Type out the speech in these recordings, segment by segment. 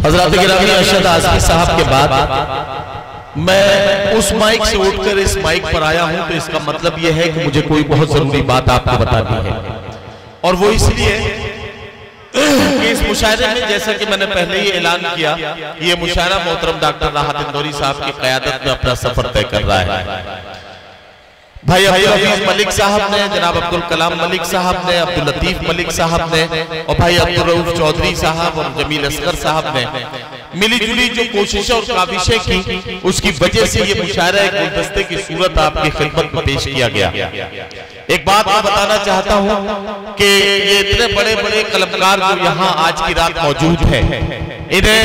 हज़रत गिरामी अरशद आज़मी साहब के बाद मैं उस माइक से उठकर इस माइक पर आया हूं, तो इसका मतलब यह है कि मुझे कोई बहुत जरूरी बात आपको बतानी है। और वो इसलिए कि इस मुशायरे में, जैसा कि मैंने पहले ही ऐलान किया, ये मुशायरा मोहतरम डॉक्टर राहत इंदौरी साहब की क़यादत में अपना सफर तय कर रहा है। भाई अब्दुल हफीज मलिक साहब ने, जनाब अब्दुल कलाम मलिक साहब ने, अब्दुल लतीफ मलिक साहब ने और भाई अब्दुल रऊफ चौधरी साहब और जमील असगर साहब ने मिली जुली जो कोशिशें और काविशें की, उसकी वजह से ये मुशायरा एक गुलदस्ते की सूरत आपकी खिदमत में पेश किया गया। एक बात मैं बताना चाहता हूँ कि ये इतने बड़े बड़े कलमकार जो यहाँ आज की रात मौजूद है, इन्हें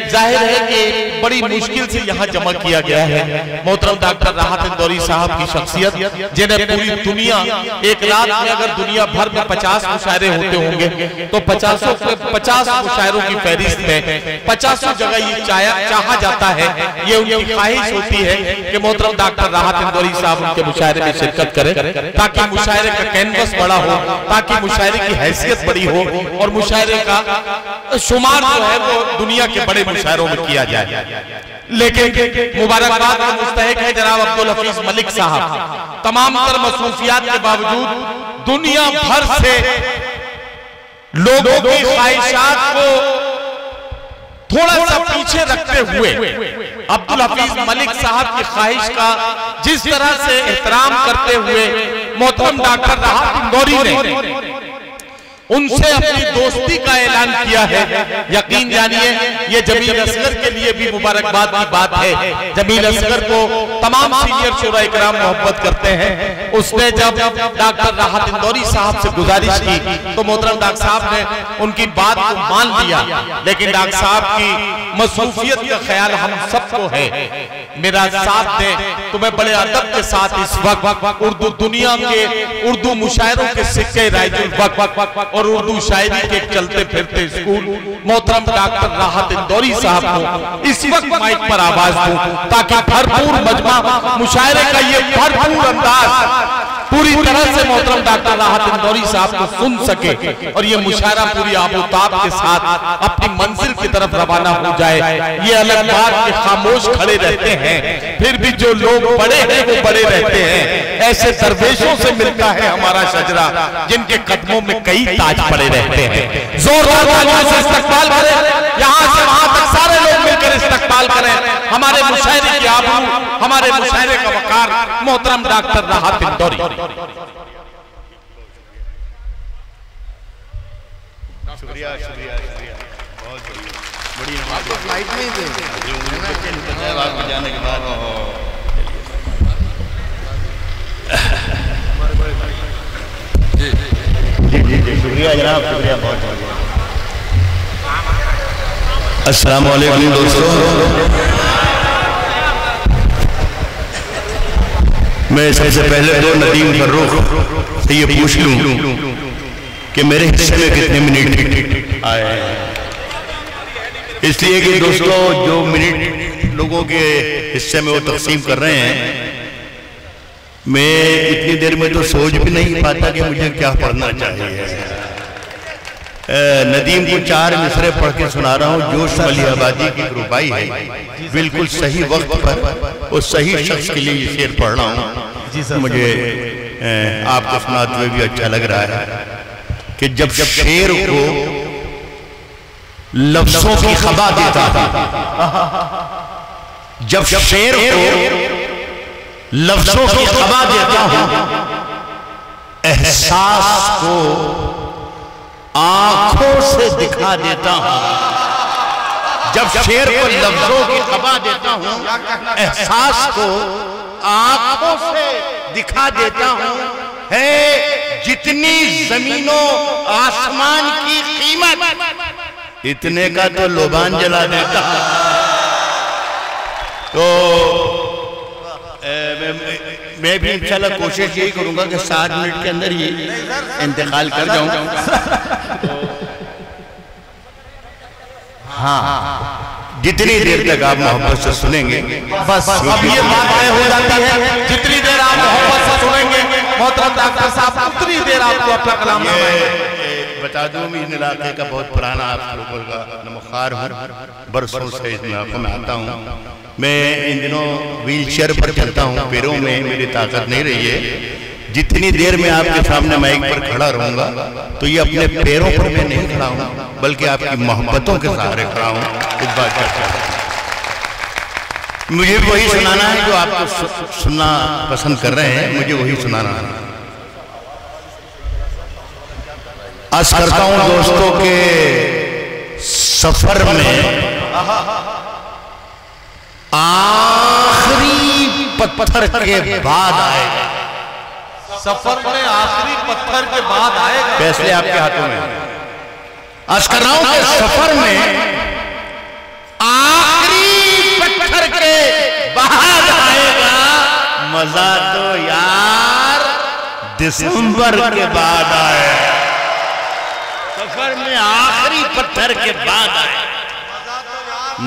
जाहिर है कि बड़ी मुश्किल से यहाँ जमा किया गया है। मोहतरम डॉक्टर राहत इंदौरी साहब की शख्सियत, जिन्हें पूरी दुनिया, एक रात में अगर दुनिया भर में 50 मुशायरे होते होंगे तो 50 मुशायरों की फहरिस्त में 50 जगह ये चाहा जाता है, ये उनकी ख्वाहिश होती है कि मोहतरम डॉक्टर राहत इंदौरी साहब उनके मुशायरे में शिरकत करें, ताकि मुशायरे का कैनवस बड़ा हो, ताकि मुशायरे की हैसियत बड़ी हो और मुशायरे का शुमार जो है वो दुनिया के बड़े मुशायरों में किया जाए। लेकिन मुबारकबाद का मुस्तहिक है जनाब अब्दुल हफीज मलिक साहब, तमाम तर मसरूफियात के बावजूद दुनिया भर से लोगों की ख्वाहिशात को थोड़ा सा पीछे रखते हुए अब्दुल हफीज मलिक साहब की ख्वाहिश का जिस तरह से एहतराम करते हुए मोहतरम डॉक्टर राहत इंदौरी ने उनसे अपनी दोस्ती का ऐलान किया है, यकीन जानिए ये जमील असगर के लिए भी मुबारकबाद की बात है। जमील असगर को तमाम सीनियर शोरा इकराम मोहब्बत करते हैं। उसने जब डॉक्टर राहत इंदौरी साहब से गुजारिश की तो मोहतरम डॉक्टर साहब ने उनकी बात को मान लिया, लेकिन डॉक्टर साहब की मसरूफियत का ख्याल हम सबको है। मेरा साथ दे तो मैं बड़े अदब के साथ इस वक्त उर्दू दुनिया के उर्दू मुशायरों के सिक्के राइजुल वक्त और उर्दू शायरी के चलते फिरते स्कूल मोहतरम डॉक्टर राहत इंदौरी साहब को इस वक्त माइक पर आवाज दूं, ताकि भरपूर मजमा मुशायरे का ये भरपूर अंदाज पूरी तरह से मोहतरम डॉक्टर राहत इंदौरी साहब को सुन सके और ये मुशायरा पूरी आबोताब के साथ अपनी मंजिल की तरफ रवाना हो जाए। ये अलग बात कि खामोश खड़े रहते हैं, फिर भी जो लोग बड़े हैं वो बड़े रहते हैं। ऐसे दरवेशों से मिलता है हमारा शजरा, जिनके कदमों में कई ताज पड़े रहते हैं। जोरदार तालियों से इस्तकबाल करें, यहाँ से वहां तक सारे लोग मिलकर इस्तकबाल करें हमारे मुशायरे की आबरू, हमारे मुशायरे का वकार मोहतरम डॉक्टर राहत इंदौरी। शुक्रिया शुक्रिया शुक्रिया, बहुत बढ़िया। आप तो फ्लाइट में ही थे आप जाने के बाद। जी जी जी शुक्रिया जनाब, शुक्रिया बहुत बहुत। अस्सलाम वालेकुम दोस्तों, मैं सबसे पहले तो नदीम फर्रुख से ये पूछ लूं कि मेरे हिस्से में कितने मिनट आए हैं, इसलिए कि दोस्तों जो मिनट लोगों के हिस्से में वो तकसीम कर रहे हैं, मैं इतनी देर में तो सोच भी नहीं पाता कि मुझे क्या पढ़ना चाहिए। नदीम को 4 मिसरे पढ़ के सुना रहा हूँ। जोश वाली आबादी की रुबाई है, बिल्कुल सही वक्त पर और सही शख्स के लिए ये शेर पढ़ रहा हूँ। मुझे आपको सुनाते हुए भी अच्छा लग रहा है कि जब शेर को लफ्जों की खबा देता है, जब शेर को लफ्जों की खबा देता हूं, एहसास को आंखों से दिखा देता हूं। जब शेर को लफ्जों की खबा देता हूं, एहसास को आंखों से दिखा देता हूं। है जितनी जमीनों आसमान की कीमत, इतने का तो लोबान जला देता। तो मैं भी इंशाल्लाह कोशिश यही करूंगा कि 7 मिनट के अंदर ही इंतकाल कर जाऊं। हाँ, जितनी देर तक आप मोहब्बत से सुनेंगे, बस अब ये बात तय हो जाती है, जितनी देर आप मोहब्बत से सुनेंगे मोहतरम डॉक्टर साहब, उतनी देर आपको अपना कलाम सुनाएंगे। बता दूं, इन इलाके का बहुत पुराना आप लोगों का नमखार हूँ, बरसों से इस इलाके में आता हूँ। मैं इन दिनों व्हील चेयर पर चलता हूँ, पैरों में मेरी ताकत नहीं रही है। जितनी देर में आपके सामने माइक पर खड़ा रहूंगा तो ये अपने पैरों पर मैं नहीं खड़ा हूँ, बल्कि आपकी मोहब्बतों के सहारे खड़ा हूँ। इस बात का मुझे वही सुनाना है जो आपको सुनना पसंद कर रहे हैं, मुझे वही सुनाना है। आज करता हूं दोस्तों के सफर में आखिरी पत्थर के बाद आएगा। सफर में आखिरी पत्थर के बाद आएगा। फैसले आपके हाथों में। आज कर रहा हूं कि सफर में आखिरी पत्थर के बाद आएगा। मजा तो यार दिसंबर के बाद आएगा। सफर में आखिरी पत्थर के बाद आए,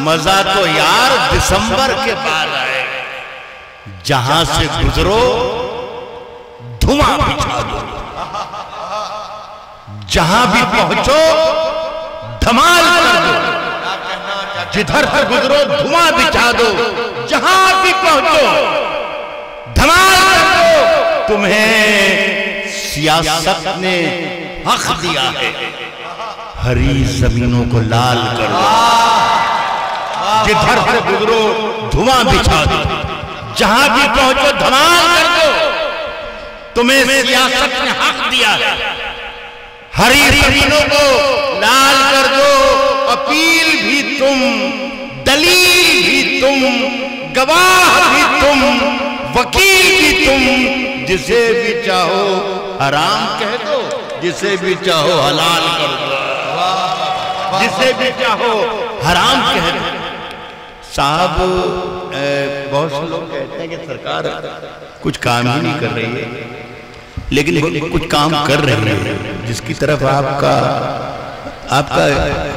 मजा तो यार दिसंबर के बाद आए। जहां से गुजरो धुआं बिछा दो, जहां भी पहुंचो धमाल कर दो। जिधर से गुजरो धुआं बिछा दो, जहां भी पहुंचो धमाल कर दो। तुम्हें सियासत ने हक दिया है, हरी जमीनों को लाल कर दो। जिधर से गुजरो धुआं बिछा दो, जहां भी पहुंचो धमाल कर दो। तुम्हें सियासत ने हक दिया है, हरी जमीनों को लाल कर दो। अपील भी तुम, दलील भी तुम, गवाह भी तुम, वकील भी तुम। जिसे भी चाहो हराम कह दो, जिसे भी चाहो हलाल कर दो, जिसे भी चाहो हराम कह दो। साहब बहुत से लोग कहते हैं कि सरकार कुछ काम ही नहीं कर रही है, लेकिन कुछ काम कर रही है जिसकी तरफ आपका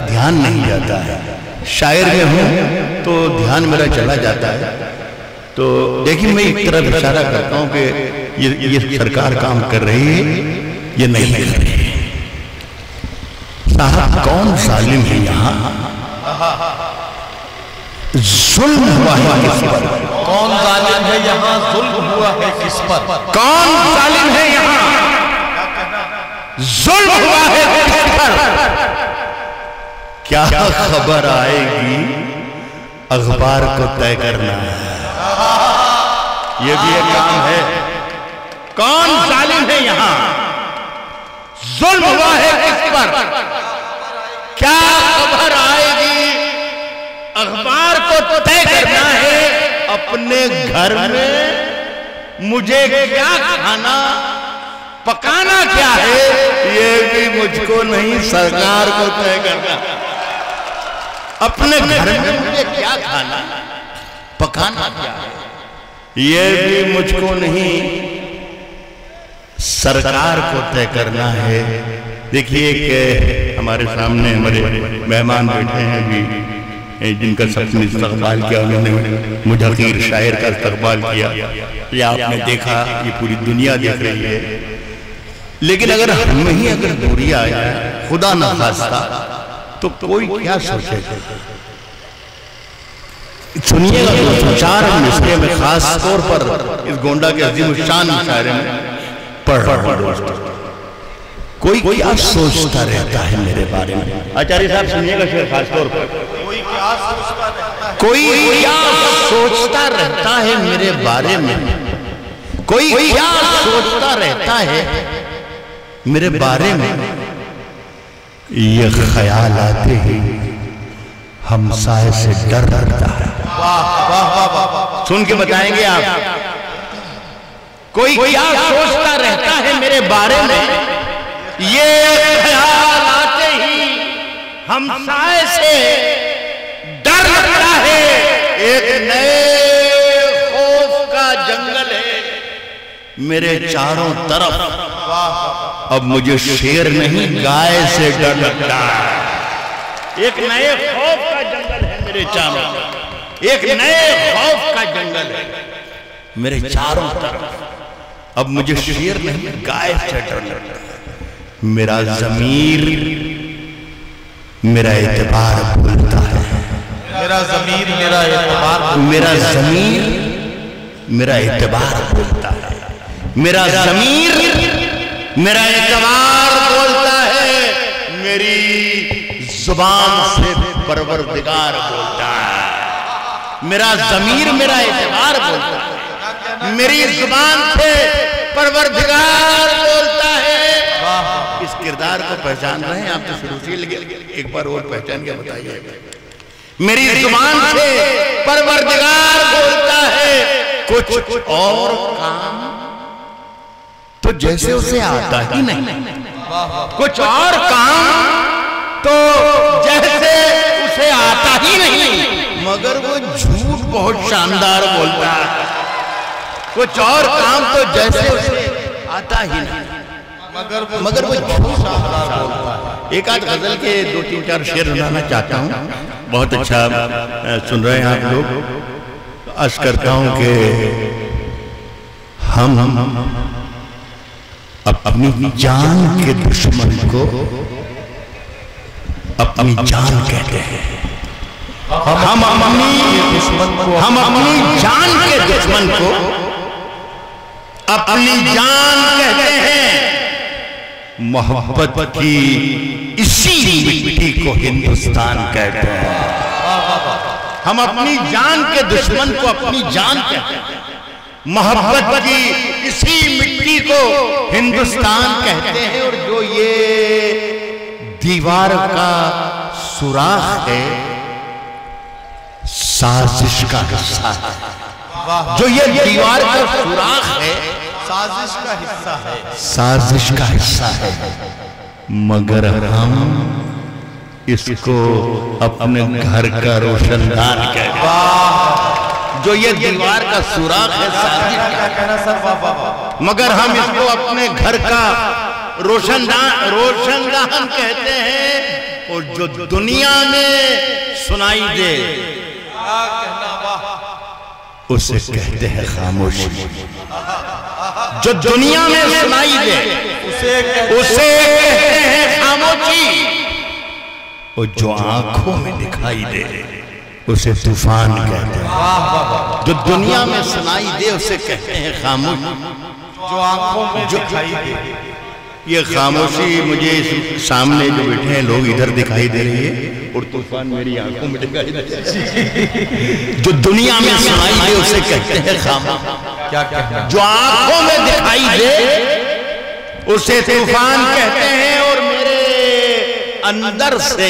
ध्यान नहीं जाता है। शायर में हूं तो ध्यान मेरा चला जाता है। तो देखिए, मैं एक तरफ इशारा करता हूं कि ये सरकार काम कर रही है, ये नहीं कर रही है। साहब कौन जालिम है यहाँ? जुल्म हुआ है किस पर? कौन जालिम है यहाँ? जुल्म हुआ है किस पर? कौन जालिम है यहाँ? जुल्म हुआ है किस पर? क्या खबर आएगी अखबार को तय करना है। ये भी एक काम है। कौन जालिम है यहाँ? जुल्म हुआ है किस पर? क्या खबर आएगी अखबार को तय करना है। अपने घर में मुझे क्या खाना पकाना क्या है, ये भी मुझको नहीं सरकार को तय करना। अपने घर में मुझे क्या खाना पकाना क्या है, ये भी मुझको नहीं सरकार को तय करना है। देखिए, एक हमारे सामने हमारे मेहमान बैठे हैं भी, जिनका सबने इस्तकबाल किया, उन्होंने मुजक्किर शायर का इस्तकबाल किया। ये आपने देखा, ये पूरी दुनिया देख रही है। लेकिन अगर हम ही अगर दूरी आ जाए, खुदा न खास्ता, तो कोई क्या सोचेगा? सुनिएगा दोस्तों, 4 मिसरे में खास तौर पर इस गोंडा के अजीम शान शायरे में पढ़ रहा हूं दोस्तों। कोई क्या सोचता रहता है मेरे बारे में? आचार्य साहब सुनिएगा शेर खास तौर पर। कोई क्या सोचता रहता है मेरे बारे में? कोई क्या सोचता रहता है मेरे बारे में? ये ख्याल आते ही हमसाए से डर लगता है। सुन के बताएंगे आप। कोई क्या सोचता रहता है मेरे बारे में? ये ख्याल आते ही हमसाए से डर लगता है। एक नए खौफ का जंगल है मेरे चारों तरफ। अब मुझे शेर नहीं गाय से डर लगता है। एक नए खौफ का जंगल है मेरे चारों तरफ। एक नए खौफ का जंगल है मेरे चारों तरफ। अब मुझे शेर नहीं गाय से डर लगता है। मेरा ज़मीर मेरा एतबार बोलता है, मेरा ज़मीर मेरा एतबार, मेरा ज़मीर मेरा एतबार बोलता है, मेरा ज़मीर मेरा एतबार बोलता है, मेरी जुबान से परवरदिगार बोलता है। मेरा ज़मीर मेरा एतबार बोलता है, मेरी जुबान से परवरदिगार बोलता है। इस किरदार को पहचान रहे हैं आप? तो शुरू से लगे, एक बार और पहचान के बताइए। मेरी जुबान से परवरदिगार बोलता है, कुछ और काम तो जैसे उसे आता ही नहीं, कुछ और काम तो जैसे उसे आता ही नहीं, मगर वो झूठ बहुत शानदार बोलता है। कुछ और काम तो जैसे उसे आता ही नहीं, मगर वो झूठ शानदार बोलता है। एक आध गजल के 2-3-4 शेर सुनाना चाहता हूँ। बहुत अच्छा सुन रहे हैं आप लोग। अर्ज करता हूँ कि हम अपनी जान के दुश्मन को अपनी जान कहते हैं। हम अपनी जान के दुश्मन को अपनी जान कहते हैं। मोहब्बत की इसी मिट्टी को हिंदुस्तान कहते हैं। हम अपनी जान के दुश्मन को अपनी जान कहते हैं। मोहब्बत की इसी मिट्टी को हिंदुस्तान कहते हैं। और जो ये दीवार का सुराख है, साजिश का हिस्सा है। जो ये दीवार का सुराख है, साजिश का हिस्सा है, साजिश का हिस्सा है। मगर हम इसको अपने घर का रोशनदान कहते हैं। जो ये दीवार का सुराख है, साजिश का, मगर हम इसको अपने घर का रोशनदान कहते हैं। और जो दुनिया में सुनाई दे उसे कहते हैं खामोशी। जो दुनिया में सुनाई दे उसे कहते हैं खामोशी। और जो आंखों में दिखाई दे उसे तूफान कहते हैं। जो दुनिया में सुनाई दे उसे कहते हैं खामोशी। जो आंखों में दिखाई दे, ये खामोशी मुझे सामने जो बैठे हैं लोग इधर दिखाई दे रही है, और तूफान मेरी आंखों में दिखाई दे रही है। जो दुनिया में सुनाई दे उसे कहते हैं खामोशी। क्या कहना? जो आंखों में दिखाई दे उसे तूफान कहते हैं। और मेरे अंदर से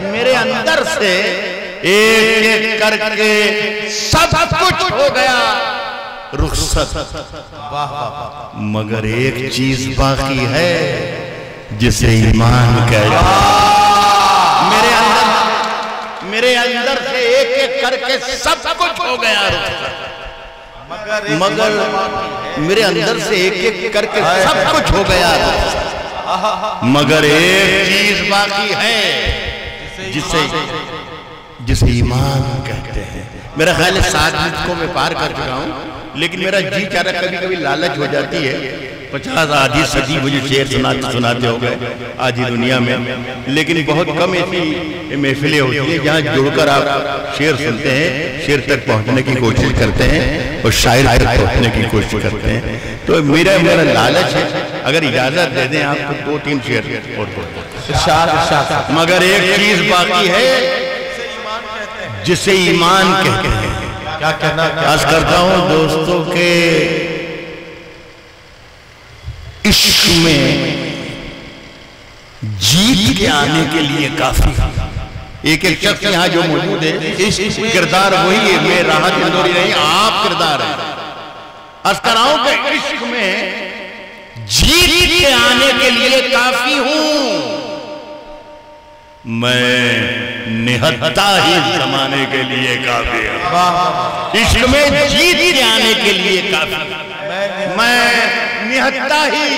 मेरे अंदर से एक करके सब कुछ हो गया रुखसत, मगर एक चीज बाकी है जिसे ईमान कहते हैं। मेरे अंदर से एक करके सब कुछ हो गया रुखसत, मगर मेरे अंदर से एक करके सब कुछ हो गया रुखसत, मगर एक चीज बाकी है जिसे ईमान कहते हैं। मेरा ख्याल है 7 मिनट को मैं पार कर चुका हूं, लेकिन मेरा जी चाह रहा, कभी कभी लालच हो जाती है। 50 आधी सदी मुझे शेर सुनाते हो गए आधी दुनिया में, लेकिन बहुत कम ऐसी महफिलें होती हैं जहाँ जुड़कर आप शेर सुनते हैं, शेर तक पहुँचने की कोशिश करते हैं और शायर तक पहुँचने की कोशिश करते हैं। तो मेरा लालच है, अगर इजाजत दे दें आप तो 2-3 शेर और मगर एक चीज बाकी है जिसे ईमान कहते हैं। क्या कहना? आज करता हूं दोस्तों के इश्क में जीत के आने के लिए काफी। एक शख्स यहाँ जो मौजूद है, किरदार वही है, मैं राहत इंदौरी नहीं, आप किरदार है। आज कराऊं के इश्क में जीत के आने के लिए काफी हूं, मैं निहत्ता ही जमाने के लिए काफी हूं। इश्क में जीत के आने के लिए काफी, मैं निहत्ता ही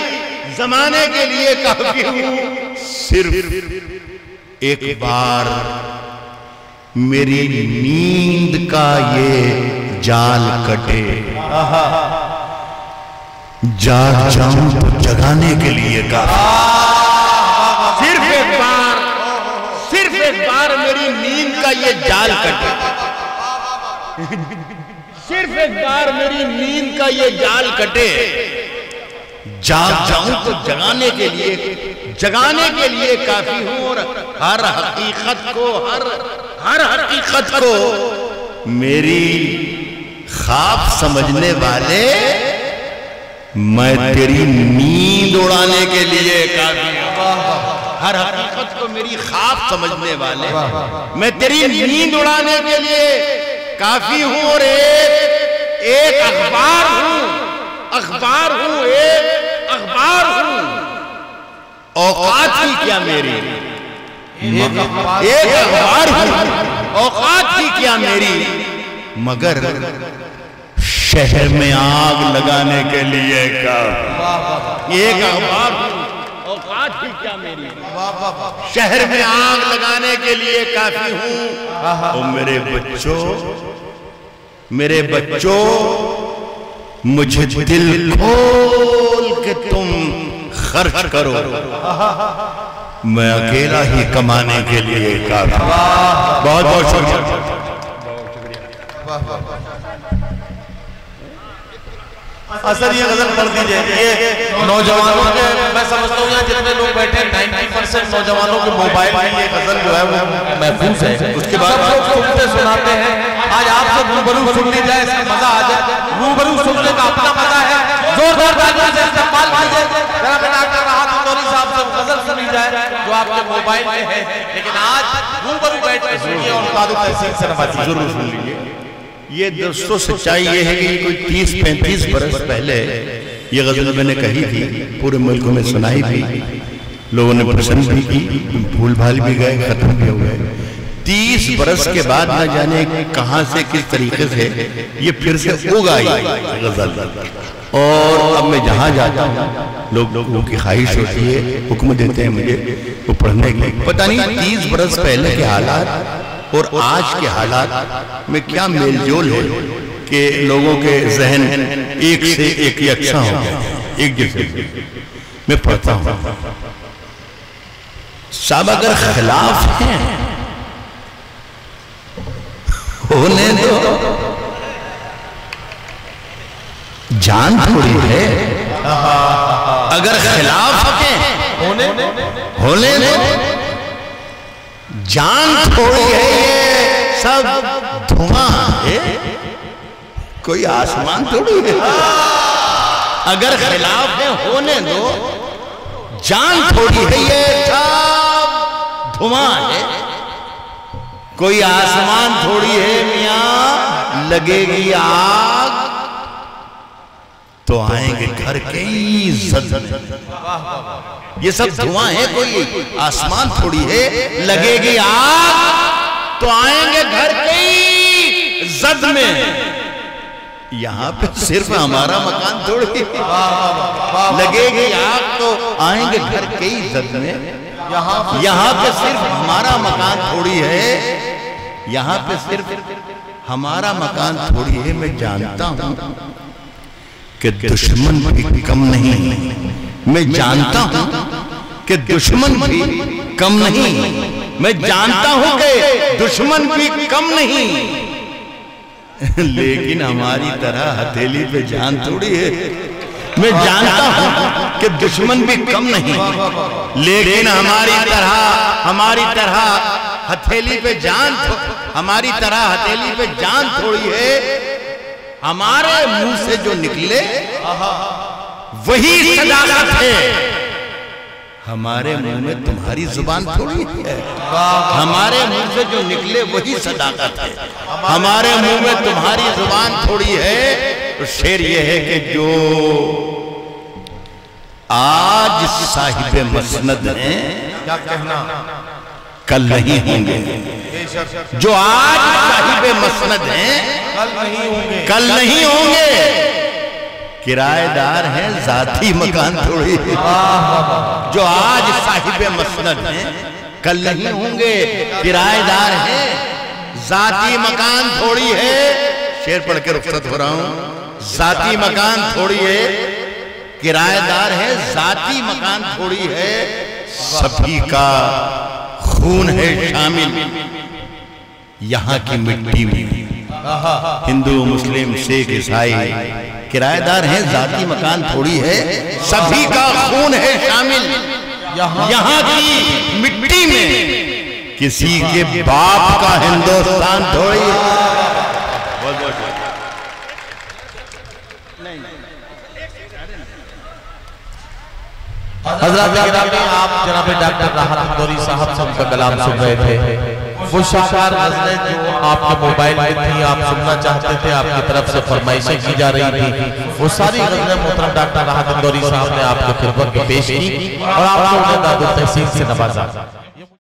जमाने के लिए काफी हूं। सिर्फ एक बार मेरी नींद का ये जाल कटे, जाग जाऊं तो जगाने के लिए काफी। सिर्फ एक बार मेरी नींद का ये जाल कटे, सिर्फ एक बार मेरी नींद का ये जाल कटे, जाग जाऊं तो जगाने के लिए काफी हूं। और हर हकीकत को मेरी ख्वाब समझने वाले, मैं तेरी नींद उड़ाने के लिए काफी हूं। हर हकीकत को मेरी ख्वाब समझने वाले, मैं तेरी नींद उड़ाने के लिए काफी हूं। और एक अखबार हूं, एक अखबार हूं। औकात ही क्या मेरी, एक अखबार हूं, औकात ही क्या मेरी, मगर शहर में आग लगाने के लिए काफी। एक अखबार हूं, औकात ही क्या मेरी, शहर में आग लगाने के लिए काफी हूं। और मेरे बच्चों मुझे दिल खोल के तुम खर्च करो, मैं अकेला ही कमाने के लिए काफी। बहुत बहुत शुक्रिया। असर ये गजल पढ़ दीजिए। ये नौजवानों के, मैं समझता हूँ यहाँ जितने लोग बैठे 90% नौजवानों के मोबाइल में ये गजल जो है वो महफूज है। उसके बाद लोग सुनते सुनाते हैं। आज आप सब रूबरू सुन ली जाए, इसका मजा आ जाए। रूबरू सुनने का अपना मजा है। जोरदार तालियों से इस्तेमाल कीजिए। जरा मैं कर रहा था तौरी साहब से गजल सुनी जाए जो आपके मोबाइल में है, लेकिन आज रूबरू बैठ के सुनिए और तादु तहसीन से नवाजिए। जरूर सुन लीजिए। ये दोस्तों सच्चाई ये है कि कोई 30-35 बरस पहले ये गजल मैंने कही थी, पूरे मुल्क में सुनाई भी, लोगों ने पसंद भी की, भूल भाल भी गए, खत्म भी हो गए। 30 बरस के बाद न जाने कहां से किस तरीके से ये फिर से उग आई गजल। और अब मैं जहां जाता हूं लोगों की ख्वाहिश होती है, हुक्म देते हैं मुझे वो पढ़ने के। पता नहीं 30 बरस पहले के हालात और आज के हालात में क्या मेलजोल है कि लोगों के जहन एक से एक यकसा हो गए, एक जैसे। मैं पढ़ता हूं, साहब अगर खिलाफ हैं होने दो, जान थोड़ी है। अगर खिलाफ हैं होने दो, जान थोड़ी है। ये सब धुआं है, कोई आसमान थोड़ी है। अगर खिलाफ है होने दो, जान थोड़ी है। ये सब धुआं है, कोई आसमान थोड़ी है। मियां लगेगी आग तो आएंगे घर के इज्जत में। ये सब धुआं है, कोई आसमान थोड़ी है। लगेगी आग तो आएंगे घर के इज्जत में। यहाँ पे सिर्फ हमारा मकान थोड़ी है। लगेगी आग तो आएंगे घर के इज्जत में। यहाँ पे सिर्फ हमारा मकान थोड़ी है। यहाँ पे सिर्फ हमारा मकान थोड़ी है। मैं जानता हूं कि दुश्मन भी कम नहीं। मैं जानता हूं कि दुश्मन भी कम नहीं। मैं जानता हूं कि दुश्मन भी कम नहीं। लेकिन हमारी तरह हथेली पे जान थोड़ी है। मैं जानता हूं कि दुश्मन भी कम नहीं, लेकिन हमारी तरह हथेली पे जान, हमारी तरह हथेली पे जान थोड़ी है। हमारे मुंह से जो निकले वही सदाकत है। हमारे मुंह में तुम्हारी जुबान थोड़ी है। हमारे मुंह से जो निकले वही सदाकत है। हमारे मुंह में तुम्हारी जुबान थोड़ी है। तो शेर ये है कि जो आज साहिबे मसनद हैं, क्या कहना, कल नहीं होंगे। जो आज साहिबे मसनद हैं, कल नहीं होंगे। किराएदार हैं, जाती मकान थोड़ी है। जो आज साहिबे मसनद हैं, कल नहीं होंगे। किराएदार हैं, जाती मकान थोड़ी है। शेर पढ़ के रुखसत हो रहा हूं। जाती मकान थोड़ी है, किराएदार है, जाती मकान थोड़ी है, सभी का खून है शामिल यहाँ की मिट्टी में। हिंदू मुस्लिम सिख ईसाई किराएदार हैं, जाती मकान थोड़ी है, सभी का खून है शामिल यहाँ की मिट्टी में। किसी के बाप का हिंदुस्तान थोड़ी है। हज़रत आप जनाब डॉक्टर राहत इंदौरी साहब से उनका कलाम सुन रहे थे। वो शानदार गज़लें जो आपके मोबाइल में थी, आप सुनना चाहते थे, आपकी तरफ से फरमाइशें की जा रही थी, वो सारी गज़लें मोहतरम डॉक्टर राहत इंदौरी साहब ने आपके खिदमत में पेश की और आपको उन्हें दादुल तहसीन से नवाजा।